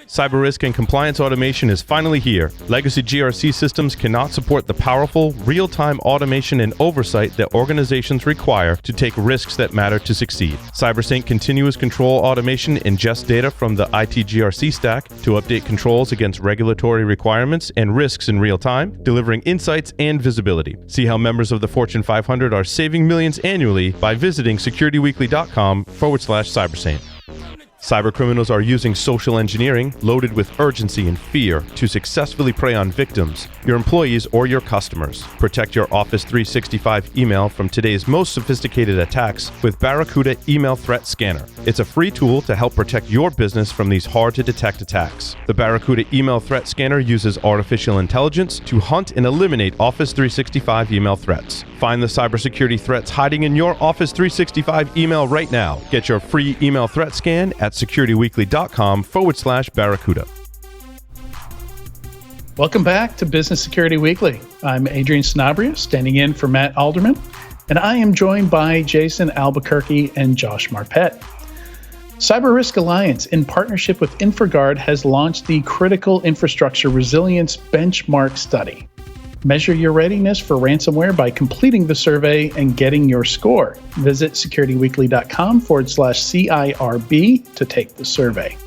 Cyber risk and compliance automation is finally here. Legacy GRC systems cannot support the powerful, real-time automation and oversight that organizations require to take risks that matter to succeed. CyberSync continuous control automation ingests data from the IT GRC stack to update controls against regulatory requirements and risks in real time, delivering insights and visibility. See how members of the Fortune 500 are saving millions annually by visiting securityweekly.com/cybersync. Cybercriminals are using social engineering loaded with urgency and fear to successfully prey on victims, your employees, or your customers. Protect your Office 365 email from today's most sophisticated attacks with Barracuda Email Threat Scanner. It's a free tool to help protect your business from these hard-to-detect attacks. The Barracuda Email Threat Scanner uses artificial intelligence to hunt and eliminate Office 365 email threats. Find the cybersecurity threats hiding in your Office 365 email right now. Get your free email threat scan at securityweekly.com/Barracuda. Welcome back to Business Security Weekly. I'm Adrian Sanabria, standing in for Matt Alderman, and I am joined by Jason Albuquerque and Josh Marpet. Cyber Risk Alliance, in partnership with InfraGard, has launched the Critical Infrastructure Resilience Benchmark Study. Measure your readiness for ransomware by completing the survey and getting your score. Visit securityweekly.com/CIRB to take the survey.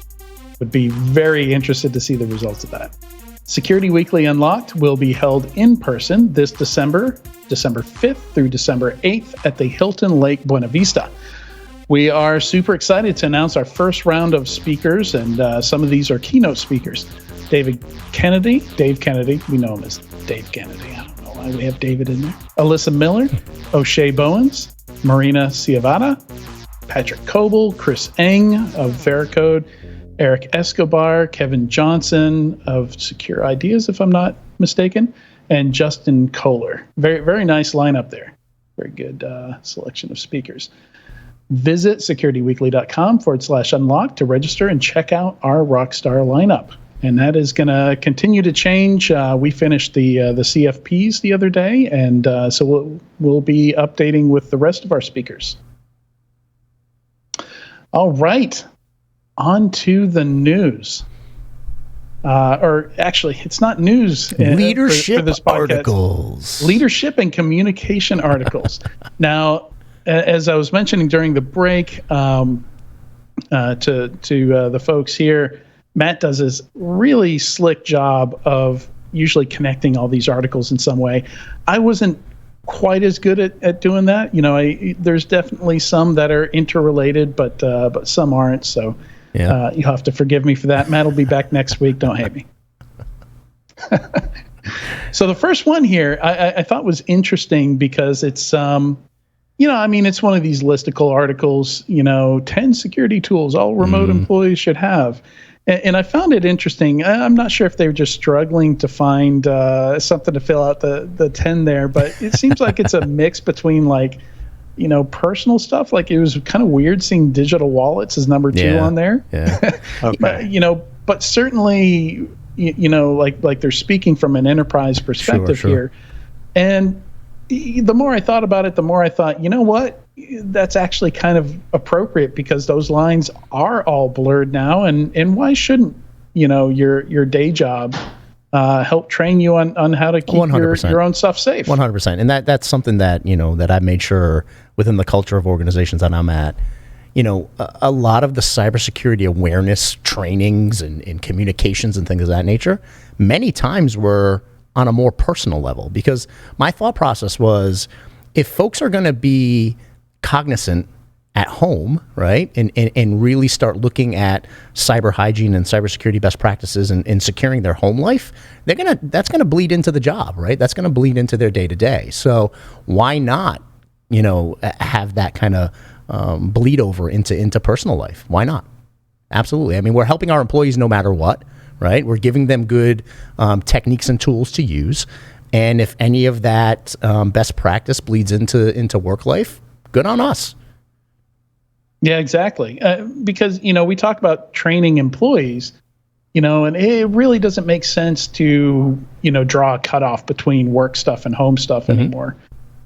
Would be very interested to see the results of that. Security Weekly Unlocked will be held in person this December 5th through December 8th at the Hilton Lake Buena Vista. We are super excited to announce our first round of speakers, and some of these are keynote speakers. Dave Kennedy, we know him as Dave Kennedy. I don't know why we have David in there. Alyssa Miller, O'Shea Bowens, Marina Ciavata, Patrick Coble, Chris Eng of Veracode, Eric Escobar, Kevin Johnson of Secure Ideas, if I'm not mistaken, and Justin Kohler. Very, very nice lineup there. Very good selection of speakers. Visit securityweekly.com/unlock to register and check out our rockstar lineup. And that is going to continue to change. We finished the CFPs the other day, and so we'll be updating with the rest of our speakers. All right, on to the news. Or actually, it's not news. Leadership for this podcast. articles. Leadership and communication articles. Now, as I was mentioning during the break to the folks here, Matt does this really slick job of usually connecting all these articles in some way. I wasn't quite as good at doing that. You know, there's definitely some that are interrelated, but some aren't. So you have to forgive me for that. Matt will be back next week. Don't hate me. So the first one here I thought was interesting because it's it's one of these listicle articles. 10 security tools all remote employees should have. And I found it interesting. I'm not sure if they were just struggling to find something to fill out the 10 there, but it seems like it's a mix between personal stuff. Like it was kind of weird seeing digital wallets as number 2 on there. Yeah. Okay. But certainly, like they're speaking from an enterprise perspective here. And the more I thought about it, the more I thought, you know what? That's actually kind of appropriate because those lines are all blurred now, and why shouldn't your day job help train you on how to keep your own stuff safe? 100%, and that's something that that I made sure within the culture of organizations that I'm at. A lot of the cybersecurity awareness trainings and communications and things of that nature, many times were on a more personal level, because my thought process was, if folks are going to be cognizant at home, right, and really start looking at cyber hygiene and cybersecurity best practices and securing their home life, that's gonna bleed into the job, right? That's gonna bleed into their day to day. So why not, have that kind of bleed over into personal life? Why not? Absolutely. I mean, we're helping our employees no matter what, right? We're giving them good techniques and tools to use, and if any of that best practice bleeds into work life, good on us. Yeah, exactly. Because, we talk about training employees, and it really doesn't make sense to, draw a cutoff between work stuff and home stuff anymore.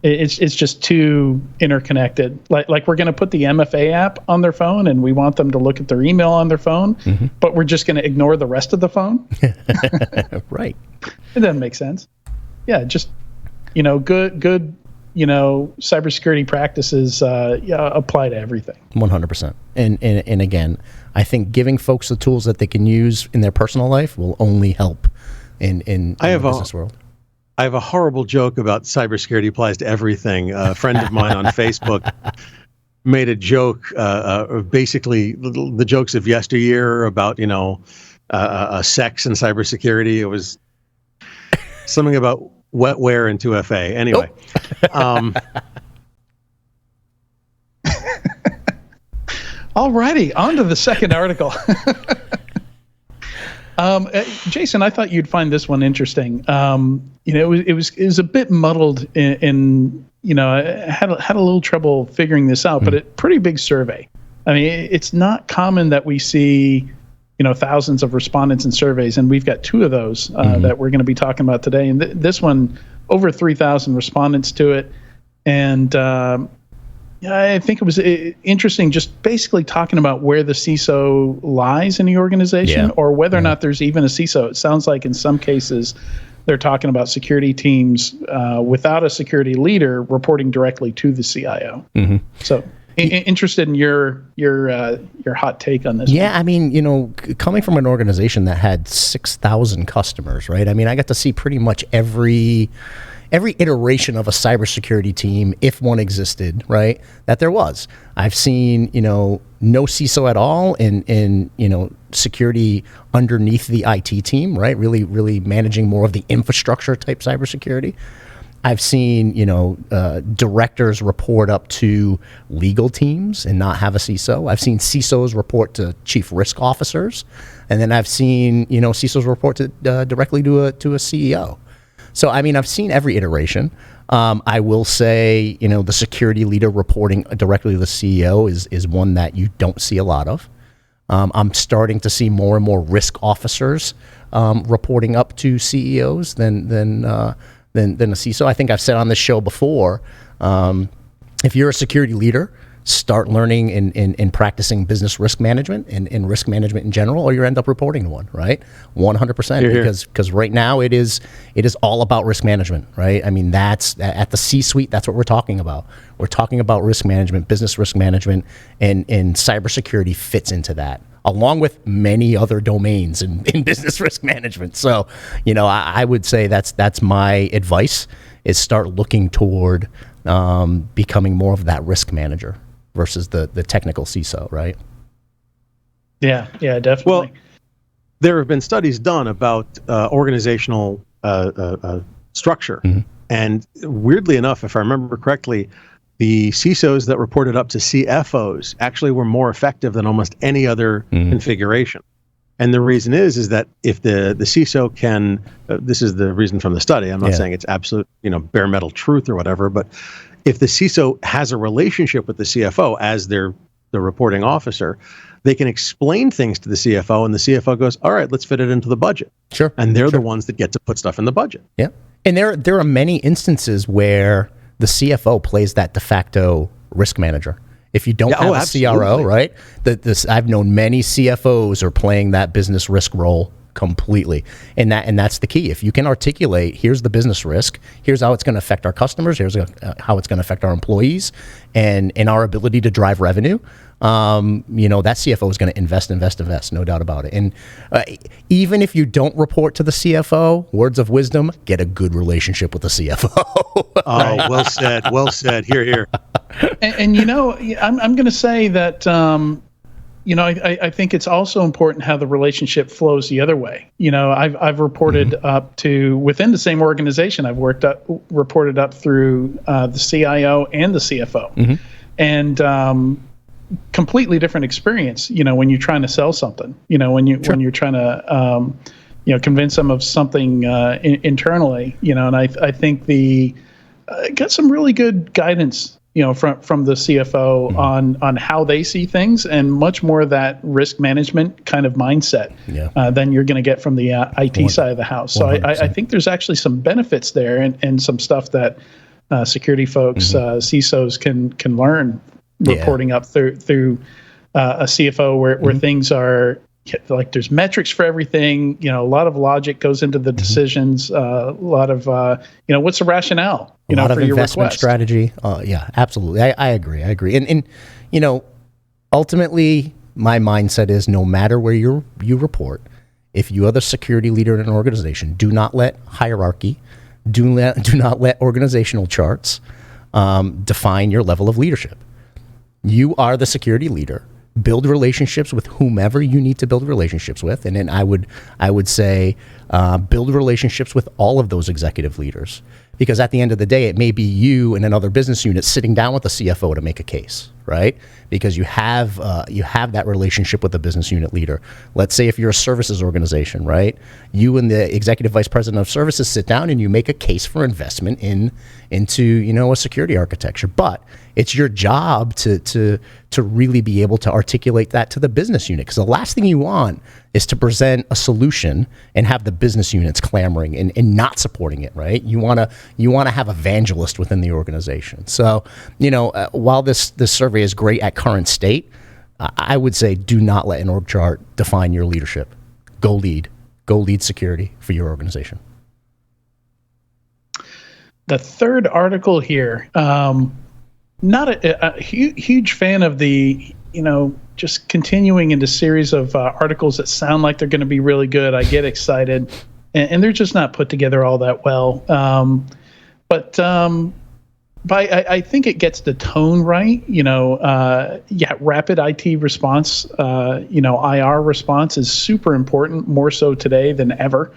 It's just too interconnected. Like we're going to put the MFA app on their phone, and we want them to look at their email on their phone, but we're just going to ignore the rest of the phone. Right. It doesn't make sense. Yeah, just good cybersecurity practices apply to everything. 100%. And again, I think giving folks the tools that they can use in their personal life will only help in the business world. I have a horrible joke about cybersecurity applies to everything. A friend of mine on Facebook made a joke, basically the jokes of yesteryear about, sex and cybersecurity. It was something about wetware and 2FA. Anyway. All righty, on to the second article. Jason, I thought you'd find this one interesting. It was a bit muddled in I had a little trouble figuring this out, but a pretty big survey. I mean, it's not common that we see, thousands of respondents in surveys, and we've got two of those that we're going to be talking about today. And this one, over 3,000 respondents to it, and I think it was interesting, just basically talking about where the CISO lies in the organization, or whether or not there's even a CISO. It sounds like in some cases they're talking about security teams without a security leader reporting directly to the CIO. So interested in your hot take on this. Yeah, one. I mean, coming from an organization that had 6,000 customers, right? I mean, I got to see pretty much every iteration of a cybersecurity team, if one existed, right, that there was. I've seen, no CISO at all in security underneath the IT team, right, really managing more of the infrastructure type cybersecurity. I've seen, directors report up to legal teams and not have a CISO. I've seen CISOs report to chief risk officers. And then I've seen, CISOs report to directly to a CEO. So, I mean, I've seen every iteration. I will say, the security leader reporting directly to the CEO is one that you don't see a lot of. I'm starting to see more and more risk officers reporting up to CEOs than a CISO. I think I've said on this show before, if you're a security leader, start learning and practicing business risk management and risk management in general, or you end up reporting to one, right? 100%, because right now it is all about risk management, right? I mean, that's at the C-suite, that's what we're talking about. We're talking about risk management, business risk management, and cybersecurity fits into that, along with many other domains in business risk management. So, I would say that's my advice, is start looking toward becoming more of that risk manager versus the technical CISO, right? Yeah, definitely. Well, there have been studies done about organizational structure. And weirdly enough, if I remember correctly, the CISOs that reported up to CFOs actually were more effective than almost any other configuration. And the reason is that if the CISO can, this is the reason from the study, I'm not saying it's absolute, bare metal truth or whatever, but if the CISO has a relationship with the CFO as the reporting officer, they can explain things to the CFO, and the CFO goes, all right, let's fit it into the budget. Sure. And they're the ones that get to put stuff in the budget. Yeah. And there are many instances where the CFO plays that de facto risk manager. If you don't have a CRO, right? I've known many CFOs are playing that business risk role completely, and that's the key. If you can articulate, here's the business risk, here's how it's going to affect our customers, here's how it's going to affect our employees, and our ability to drive revenue. That CFO is going to invest, no doubt about it. And even if you don't report to the CFO, words of wisdom: get a good relationship with the CFO. Oh, well said. Here. And I'm going to say that I think it's also important how the relationship flows the other way. I've reported up to, within the same organization, I've reported up through the CIO and the CFO, and completely different experience. When you're trying to sell something, when you're trying to convince them of something internally, and I think got some really good guidance from the CFO on how they see things, and much more of that risk management kind of mindset than you're going to get from the IT side of the house. So I think there's actually some benefits there, and some stuff that security folks, CISOs can learn reporting up through a CFO where things are like there's metrics for everything. A lot of logic goes into the decisions. A lot of what's the rationale? A lot for of your investment request. strategy. Yeah, absolutely. I agree. And ultimately, my mindset is no matter where you report, if you are the security leader in an organization, do not let hierarchy, do not let organizational charts define your level of leadership. You are the security leader. Build relationships with whomever you need to build relationships with, and then I would say build relationships with all of those executive leaders, because at the end of the day, it may be you and another business unit sitting down with the CFO to make a case, right? Because you have that relationship with the business unit leader. Let's say if you're a services organization, right? You and the executive vice president of services sit down and you make a case for investment into a security architecture. But it's your job to really be able to articulate that to the business unit, because the last thing you want is to present a solution and have the business units clamoring and not supporting it, right? You want to have evangelist within the organization. So, while this survey is great at current state, I would say do not let an org chart define your leadership. Go lead security for your organization. The third article here, not a huge fan of the, just continuing into series of articles that sound like they're going to be really good. I get excited, and they're just not put together all that well. But I think it gets the tone right. Rapid IT response, IR response is super important, more so today than ever.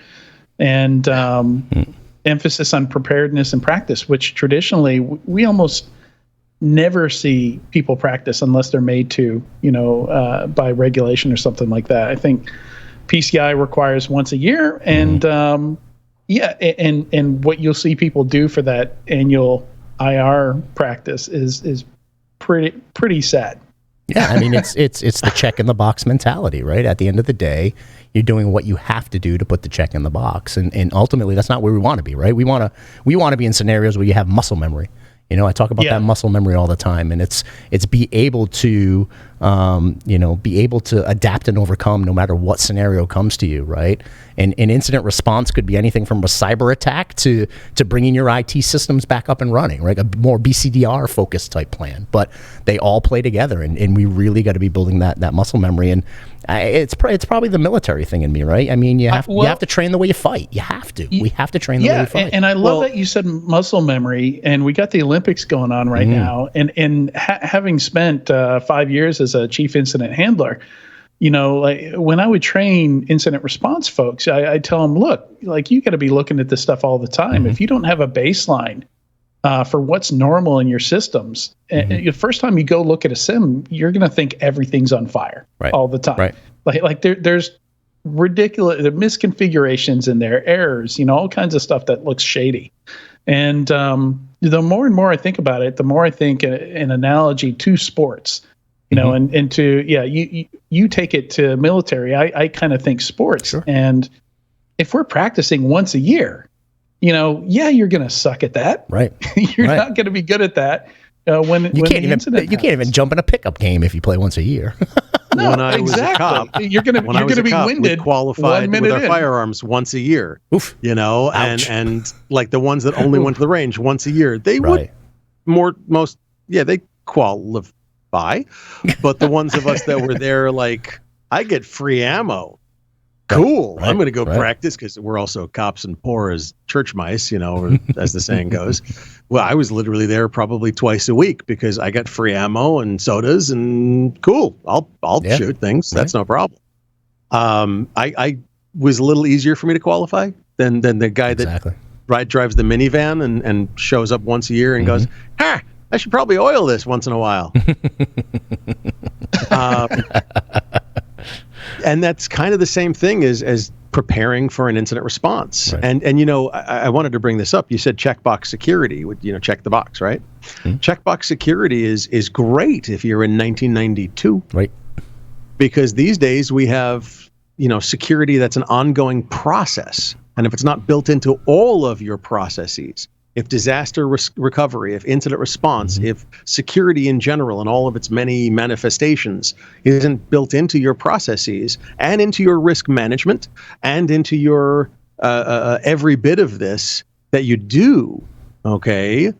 And emphasis on preparedness and practice, which traditionally we almost never see people practice unless they're made to, by regulation or something like that. I think PCI requires once a year, and and what you'll see people do for that annual IR practice is pretty sad. Yeah, I mean it's the check in the box mentality, right? At the end of the day, you're doing what you have to do to put the check in the box, and ultimately that's not where we want to be, right? We want to be in scenarios where you have muscle memory. I talk about that muscle memory all the time, and it's be able to adapt and overcome no matter what scenario comes to you, right? And incident response could be anything from a cyber attack to bringing your IT systems back up and running, right? A more BCDR focused type plan, but they all play together, and we really got to be building that muscle memory. And it's probably the military thing in me, right? I mean, you have to train the way you fight. You have to. We have to train the way you fight. And I love that you said muscle memory, and we got the Olympics going on right now. And having spent 5 years as a chief incident handler, like when I would train incident response folks, I tell them, look, like you got to be looking at this stuff all the time. If you don't have a baseline for what's normal in your systems, the first time you go look at a SIM, you're going to think everything's on fire all the time. Right. Like there's ridiculous misconfigurations in there, errors, all kinds of stuff that looks shady. And the more and more I think about it, the more I think an analogy to sports. And to, you take it to military. I kind of think sports. Sure. And if we're practicing once a year, you're going to suck at that. Right. You're not going to be good at that. You can't even jump in a pickup game if you play once a year. No, when I was a cop, you're going to be winded. We qualified with our firearms once a year. Oof. And like the ones that only went to the range once a year, they would they qualify. But the ones of us that were there, like, I get free ammo. Cool. Right. I'm going to go practice, because we're also cops and poor as church mice, as the saying goes. Well, I was literally there probably twice a week because I got free ammo and sodas, and cool. I'll shoot things. That's no problem. I was a little easier for me to qualify than the guy that drives the minivan and shows up once a year and goes, I should probably oil this once in a while. And that's kind of the same thing as preparing for an incident response. Right. And I wanted to bring this up. You said checkbox security, check the box, right? Checkbox security is great if you're in 1992. Right. Because these days we have, security that's an ongoing process. And if it's not built into all of your processes, if disaster recovery, if incident response, if security in general and all of its many manifestations isn't built into your processes and into your risk management and into your every bit of this that you do, okay,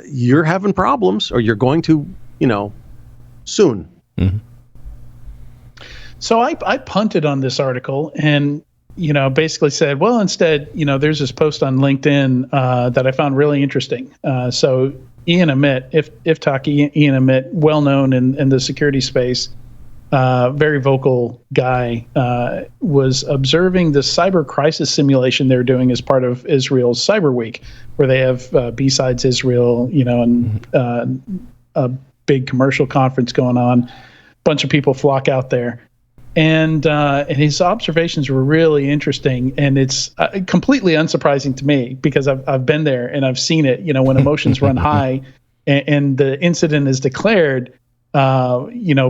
you're having problems, or you're going to, soon. Mm-hmm. So I punted on this article and, basically said, well, instead, there's this post on LinkedIn that I found really interesting. So Ian Amit, Ian Amit, well known in the security space, very vocal guy, was observing the cyber crisis simulation they're doing as part of Israel's Cyber Week, where they have B-Sides Israel, and a big commercial conference going on. A bunch of people flock out there. And his observations were really interesting, and it's completely unsurprising to me because I've been there and I've seen it. When emotions run high, and the incident is declared,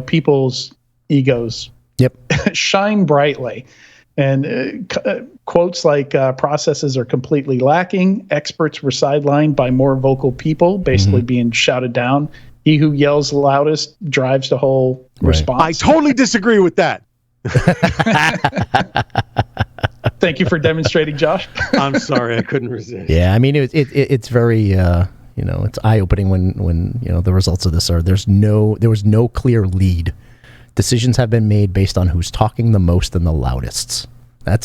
people's egos shine brightly, and quotes like processes are completely lacking. Experts were sidelined by more vocal people, basically being shouted down. He who yells loudest drives the whole response. I totally disagree with that. Thank you for demonstrating, Josh. I'm sorry, I couldn't resist. Yeah, I mean, it's very, it's eye-opening when the results of this are there was no clear lead. Decisions have been made based on who's talking the most and the loudest. How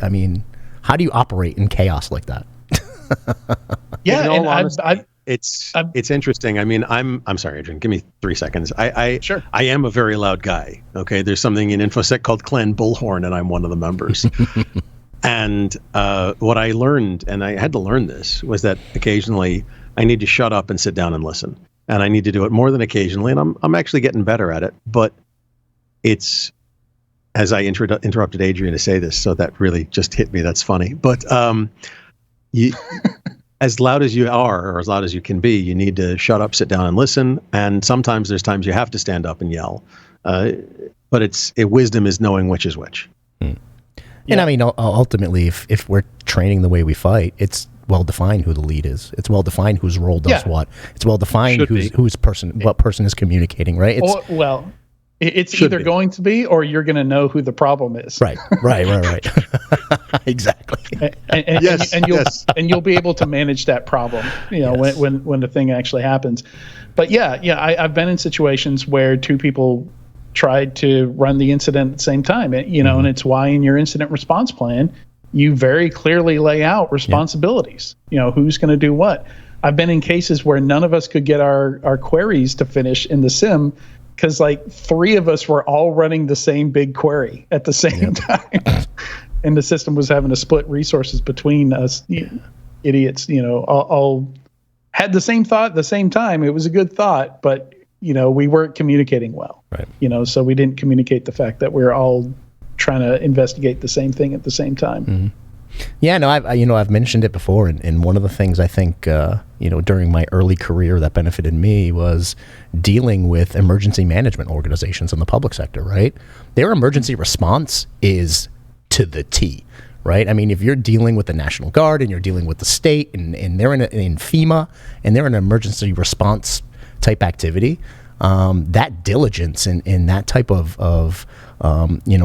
do you operate in chaos like that? Yeah, in all and honesty, it's interesting. I'm sorry, Adrian. Give me 3 seconds. Sure. I am a very loud guy. Okay, there's something in InfoSec called Clan Bullhorn, and I'm one of the members. And what I learned, and I had to learn this, was that occasionally I need to shut up and sit down and listen, and I need to do it more than occasionally. And I'm actually getting better at it. But it's, as I interrupted Adrian to say this, so that really just hit me. That's funny. But as loud as you are, or as loud as you can be, you need to shut up, sit down, and listen. And sometimes there's times you have to stand up and yell. But wisdom is knowing which is which. Yeah. And ultimately, if we're training the way we fight, it's well defined who the lead is. It's well defined whose role does what. It's well defined what person is communicating, right? It's either going to be, or you're going to know who the problem is. Right. Exactly. And you'll be able to manage that problem, when the thing actually happens. But I've been in situations where two people tried to run the incident at the same time, and it's why in your incident response plan, you very clearly lay out responsibilities, who's going to do what. I've been in cases where none of us could get our queries to finish in the SIM, because like three of us were all running the same big query at the same time. And the system was having to split resources between us idiots, all had the same thought at the same time. It was a good thought, but, we weren't communicating well. Right. So we didn't communicate the fact that we're all trying to investigate the same thing at the same time. Mm-hmm. Yeah, no, I've mentioned it before, and one of the things I think, during my early career that benefited me was dealing with emergency management organizations in the public sector, right? Their emergency response is to the T, right? If you're dealing with the National Guard and you're dealing with the state and they're in FEMA and they're in an emergency response type activity, that diligence in that type of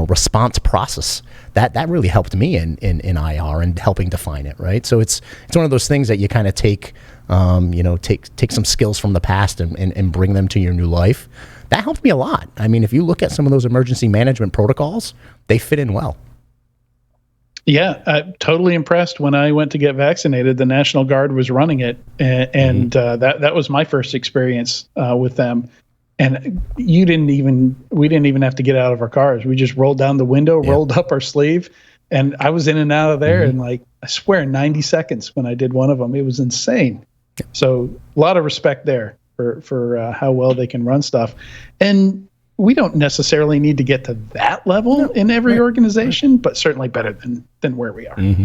response process, that really helped me in IR and helping define it, right? So it's one of those things that you kind of take some skills from the past and bring them to your new life. That helped me a lot. If you look at some of those emergency management protocols, they fit in well. Yeah, I'm totally impressed. When I went to get vaccinated, the National Guard was running it, and that was my first experience with them. And we didn't even have to get out of our cars. We just rolled down the window, rolled up our sleeve, and I was in and out of there in I swear 90 seconds when I did one of them. It was insane. So a lot of respect there for how well they can run stuff. And we don't necessarily need to get to that level in every organization, but certainly better than where we are. Mm-hmm.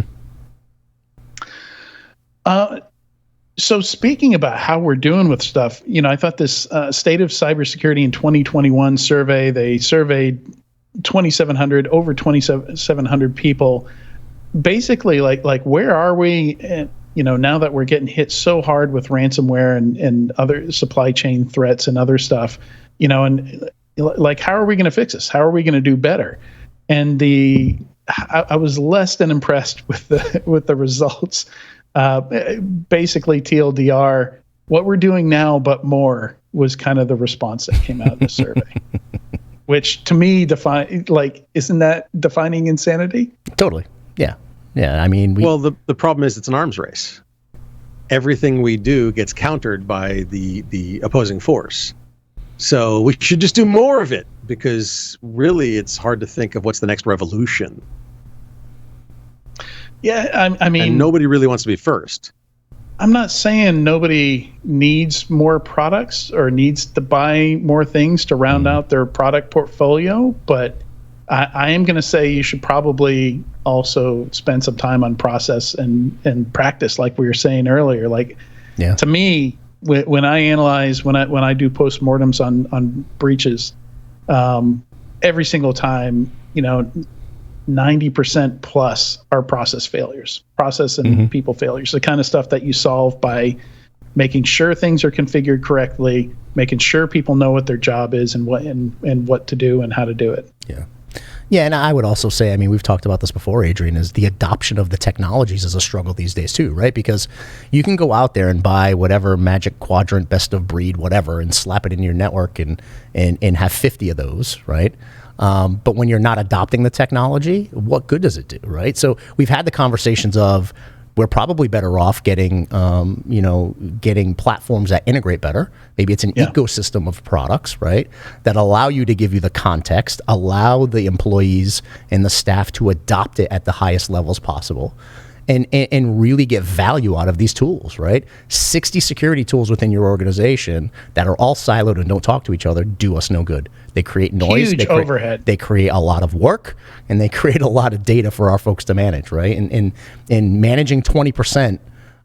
So speaking about how we're doing with stuff, I thought this State of Cybersecurity in 2021 survey, they surveyed over 2,700 people, basically like where are we now that we're getting hit so hard with ransomware and other supply chain threats and other stuff, and like, how are we going to fix this? How are we going to do better? And I was less than impressed with the results. Basically, TLDR, what we're doing now, but more, was kind of the response that came out of the survey. Which to me isn't that defining insanity? Totally. Yeah. Yeah. I mean, the problem is it's an arms race. Everything we do gets countered by the opposing force. So we should just do more of it, because really it's hard to think of what's the next revolution. Yeah, I mean, and nobody really wants to be first. I'm not saying nobody needs more products or needs to buy more things to round out their product portfolio, but I am going to say you should probably also spend some time on process and practice, like we were saying earlier. Like, to me, when I analyze, when I do postmortems on breaches, every single time, 90% plus are process failures, process and people failures, the kind of stuff that you solve by making sure things are configured correctly, making sure people know what their job is and what to do and how to do it. Yeah. Yeah, and I would also say, I mean, we've talked about this before, Adrian, is the adoption of the technologies is a struggle these days too, right? Because you can go out there and buy whatever magic quadrant, best of breed, whatever, and slap it in your network and have 50 of those, right? But when you're not adopting the technology, what good does it do, right? So we've had the conversations of, we're probably better off getting platforms that integrate better. Maybe it's an ecosystem of products, right, that allow you to give you the context, allow the employees and the staff to adopt it at the highest levels possible, and really get value out of these tools, right? 60 security tools within your organization that are all siloed and don't talk to each other do us no good. They create noise. Huge overhead. They create a lot of work, and they create a lot of data for our folks to manage, right? And managing 20%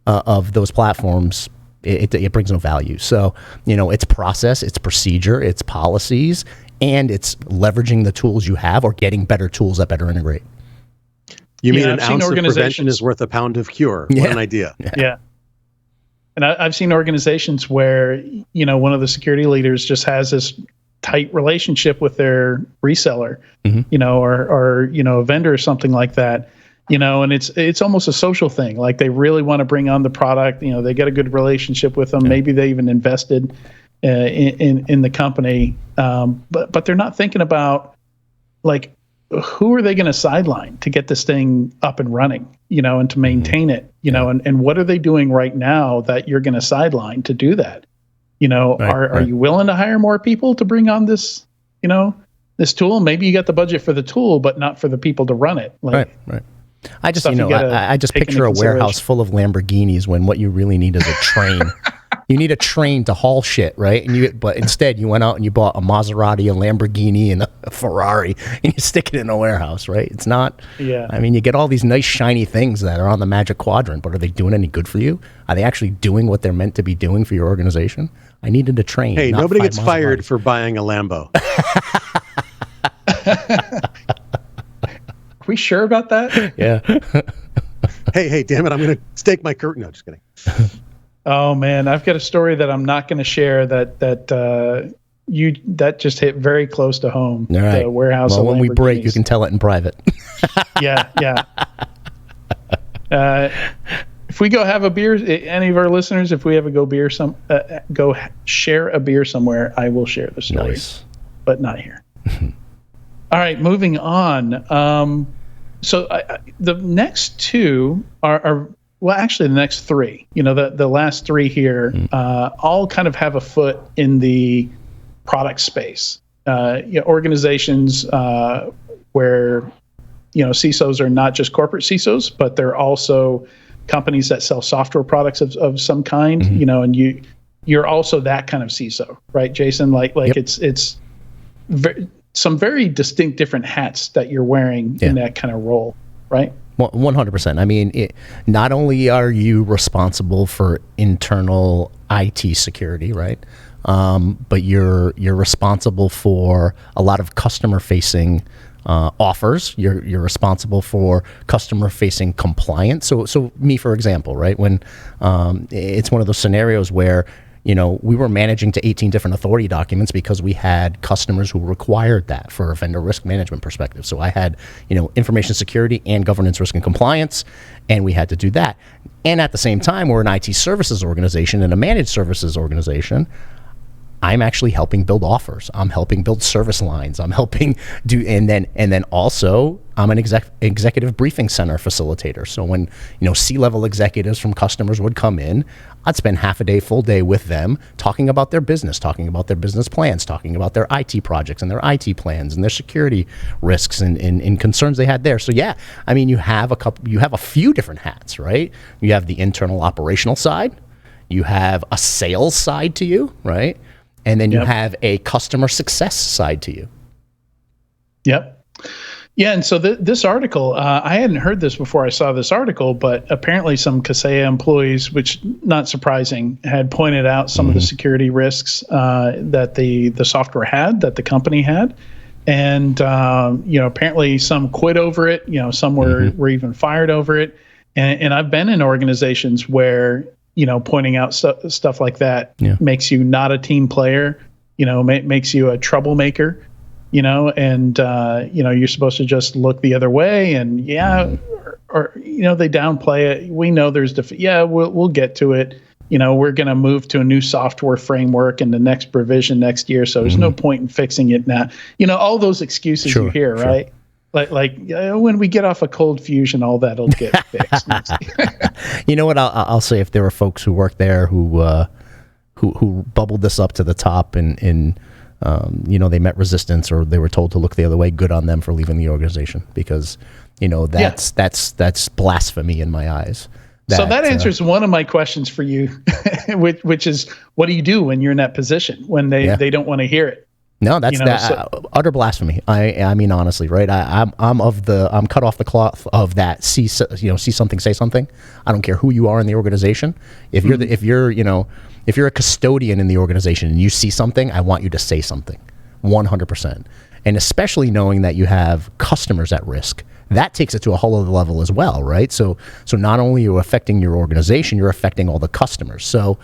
of those platforms, it brings no value. So, it's process, it's procedure, it's policies, and it's leveraging the tools you have or getting better tools that better integrate. You mean an ounce of prevention is worth a pound of cure? What an idea. Yeah. And I've seen organizations where, one of the security leaders just has this tight relationship with their reseller, or a vendor or something like that, and it's almost a social thing. Like, they really want to bring on the product, they get a good relationship with them. Maybe they even invested in the company. But they're not thinking about, like, who are they going to sideline to get this thing up and running, and to maintain it, and what are they doing right now that you're going to sideline to do that? Are you willing to hire more people to bring on this, this tool? Maybe you got the budget for the tool, but not for the people to run it. Like, right. I just, I just picture a warehouse full of Lamborghinis when what you really need is a train. You need a train to haul shit, right? But instead you went out and you bought a Maserati, a Lamborghini, and a Ferrari, and you stick it in a warehouse, right? It's not. Yeah. I mean, you get all these nice shiny things that are on the Magic Quadrant, but are they doing any good for you? Are they actually doing what they're meant to be doing for your organization? I needed a train. Hey, nobody gets fired for buying a Lambo. Are we sure about that? Yeah. Hey, damn it! I'm going to stake my curtain. No, just kidding. Oh man, I've got a story that I'm not going to share that just hit very close to home. All right. The warehouse. Well, when we break, you can tell it in private. Yeah. If we go have a beer, any of our listeners, if we ever go go share a beer somewhere, I will share the story. Nice. But not here. All right, moving on. So the next two are well, actually the next three, the last three here, all kind of have a foot in the product space. Organizations where, CISOs are not just corporate CISOs, but they're also companies that sell software products of some kind, and you're also that kind of CISO, right, Jason? Like yep. It's some very distinct different hats that you're wearing in that kind of role, right? 100%. I mean, not only are you responsible for internal IT security, right? But you're responsible for a lot of customer-facing offers. You're responsible for customer-facing compliance. So me, for example, right, when it's one of those scenarios where we were managing to 18 different authority documents because we had customers who required that for a vendor risk management perspective. So I had, information security and governance risk and compliance, and we had to do that. And at the same time, we're an IT services organization and a managed services organization. I'm actually helping build offers. I'm helping build service lines. I'm helping do, and then also I'm an executive briefing center facilitator. So when C-level executives from customers would come in, I'd spend half a day, full day with them, talking about their business plans, talking about their IT projects and their IT plans and their security risks and concerns they had there. So yeah, I mean, you have a few different hats, right? You have the internal operational side, you have a sales side to you, right? And then you have a customer success side to you. Yep. Yeah, and so this article, I hadn't heard this before I saw this article, but apparently some Kaseya employees, which not surprising, had pointed out some of the security risks that the software had, that the company had. And, apparently some quit over it, some were even fired over it. And I've been in organizations where pointing out stuff like that makes you not a team player, makes you a troublemaker, and, you're supposed to just look the other way and or they downplay it. We know there's we'll get to it. We're going to move to a new software framework in the next provision next year. So there's no point in fixing it now. All those excuses you hear, right? Like when we get off a cold fusion, all that'll get fixed. You know what? I'll say if there were folks who worked there who bubbled this up to the top and they met resistance or they were told to look the other way, good on them for leaving the organization, because that's blasphemy in my eyes. So that answers one of my questions for you, which is, what do you do when you're in that position when they don't want to hear it? No, that's utter blasphemy. I mean, honestly, right? I'm cut off the cloth of that. See something, say something. I don't care who you are in the organization. If you're a custodian in the organization and you see something, I want you to say something, 100%. And especially knowing that you have customers at risk, that takes it to a whole other level as well, right? So not only are you affecting your organization, you're affecting all the customers. So.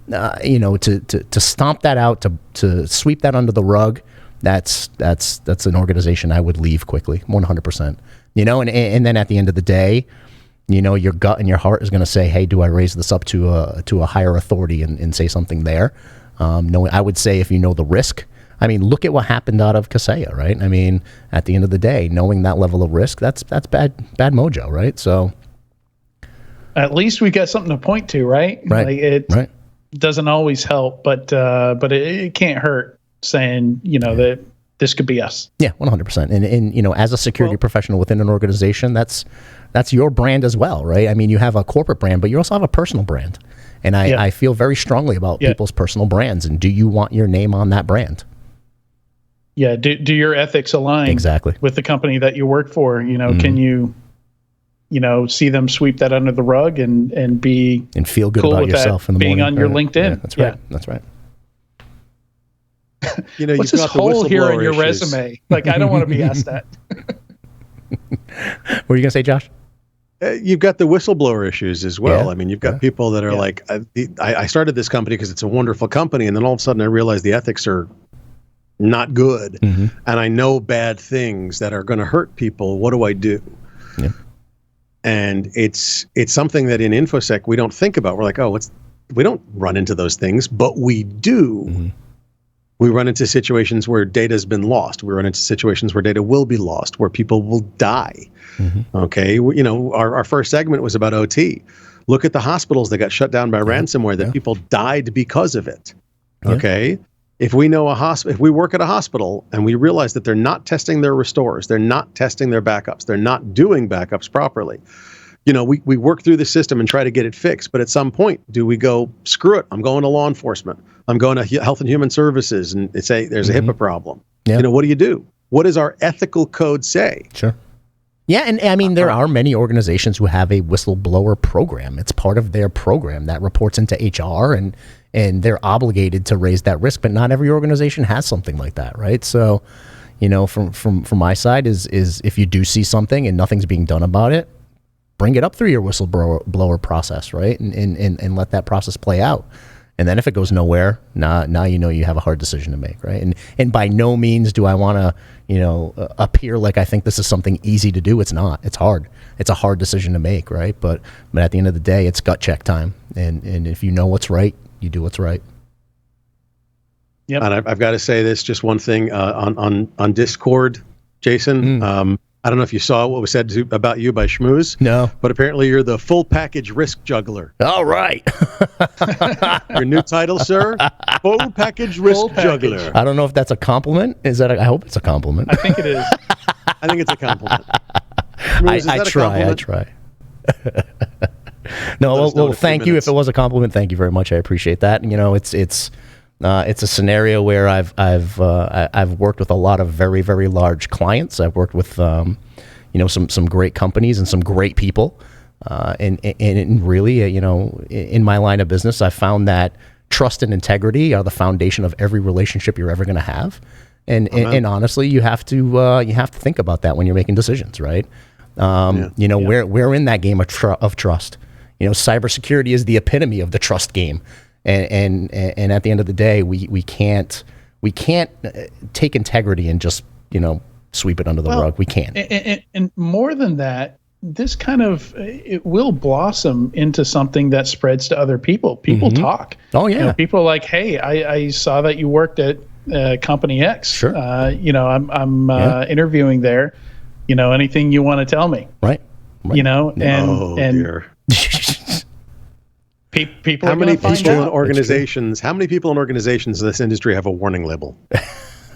To stomp that out, to sweep that under the rug, that's an organization I would leave quickly, 100%. And then at the end of the day, your gut and your heart is going to say, hey, do I raise this up to a higher authority and say something there? I would say if you know the risk, I mean, look at what happened out of Kaseya, right? I mean, at the end of the day, knowing that level of risk, that's bad mojo, right? So at least we got something to point to, right? Right. Right. Doesn't always help, but it can't hurt saying, that this could be us. Yeah, 100%. And as a security professional within an organization, that's your brand as well, right? I mean, you have a corporate brand, but you also have a personal brand. And I feel very strongly about people's personal brands. And do you want your name on that brand? Yeah. Do your ethics align exactly with the company that you work for? Can you see them sweep that under the rug and feel good cool about yourself in the being morning. on your LinkedIn. Yeah, that's right. That's right. What's this hole here in your resume? Like, I don't want to be asked that. What were you gonna say, Josh? You've got the whistleblower issues as well. Yeah. I mean, you've got people that are like, I started this company because it's a wonderful company, and then all of a sudden I realized the ethics are not good, and I know bad things that are going to hurt people. What do I do? Yeah. And it's something that in InfoSec we don't think about. We're like, we don't run into those things, but we do. We run into situations where data has been lost. We run into situations where data will be lost, where people will die. Okay, our first segment was about OT. Look at the hospitals that got shut down by ransomware that people died because of it. Okay, if we know if we work at a hospital and we realize that they're not testing their restores, they're not testing their backups, they're not doing backups properly, we work through the system and try to get it fixed. But at some point, do we go, screw it, I'm going to law enforcement, I'm going to Health and Human Services and say there's a HIPAA problem? What do? What does our ethical code say? Sure. Yeah, and I mean, there are many organizations who have a whistleblower program. It's part of their program that reports into HR, and they're obligated to raise that risk. But not every organization has something like that, right? So, from my side is if you do see something and nothing's being done about it, bring it up through your whistleblower process, right? And let that process play out. And then if it goes nowhere, now you have a hard decision to make, right? And by no means do I want to, appear like I think this is something easy to do. It's not. It's hard. It's a hard decision to make, right? But at the end of the day, it's gut check time. And if you know what's right, you do what's right. Yep. And I've got to say this, just one thing on Discord, Jason. I don't know if you saw what was said about you by Schmooze. No. But apparently you're the full package risk juggler. All right. Your new title, sir? Full package risk juggler. I don't know if that's a compliment. I hope it's a compliment. I think it is. I think it's a compliment. Schmooze, I try. No, well, thank you. If it was a compliment, thank you very much. I appreciate that. It's a scenario where I've worked with a lot of very, very large clients. I've worked with some great companies and some great people, and really in my line of business, I found that trust and integrity are the foundation of every relationship you're ever going to have. And honestly, you have to think about that when you're making decisions, right? We're in that game of trust. Cybersecurity is the epitome of the trust game. And at the end of the day, we can't take integrity and just sweep it under the rug. We can't. And more than that, this it will blossom into something that spreads to other people. People talk. Oh yeah. People are like, hey, I saw that you worked at company X. Sure. I'm interviewing there. Anything you want to tell me? Right. Dear. People. How many people in organizations? How many people in organizations in this industry have a warning label?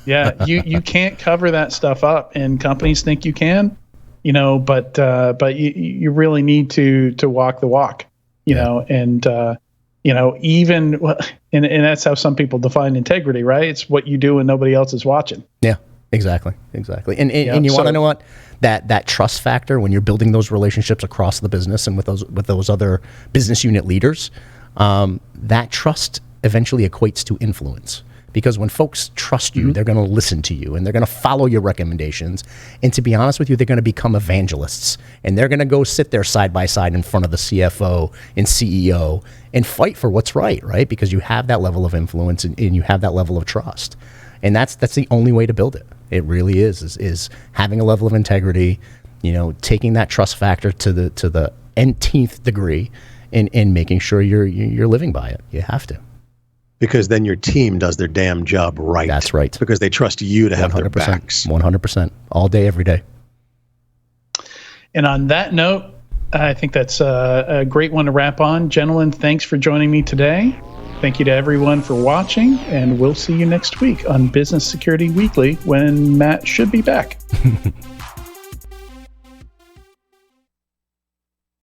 Yeah, you can't cover that stuff up, and companies think you can, but you really need to walk the walk, and and that's how some people define integrity, right? It's what you do when nobody else is watching. Yeah, exactly. And you want to know what? That trust factor when you're building those relationships across the business and with those other business unit leaders, that trust eventually equates to influence. Because when folks trust you, they're going to listen to you and they're going to follow your recommendations. And to be honest with you, they're going to become evangelists. And they're going to go sit there side by side in front of the CFO and CEO and fight for what's right? Because you have that level of influence and you have that level of trust. And that's the only way to build it. It really is having a level of integrity, taking that trust factor to the nth degree and making sure you're living by it. You have to. Because then your team does their damn job right. That's right. Because they trust you to have their backs. 100%. All day, every day. And on that note, I think that's a great one to wrap on. Gentlemen, thanks for joining me today. Thank you to everyone for watching, and we'll see you next week on Business Security Weekly when Matt should be back.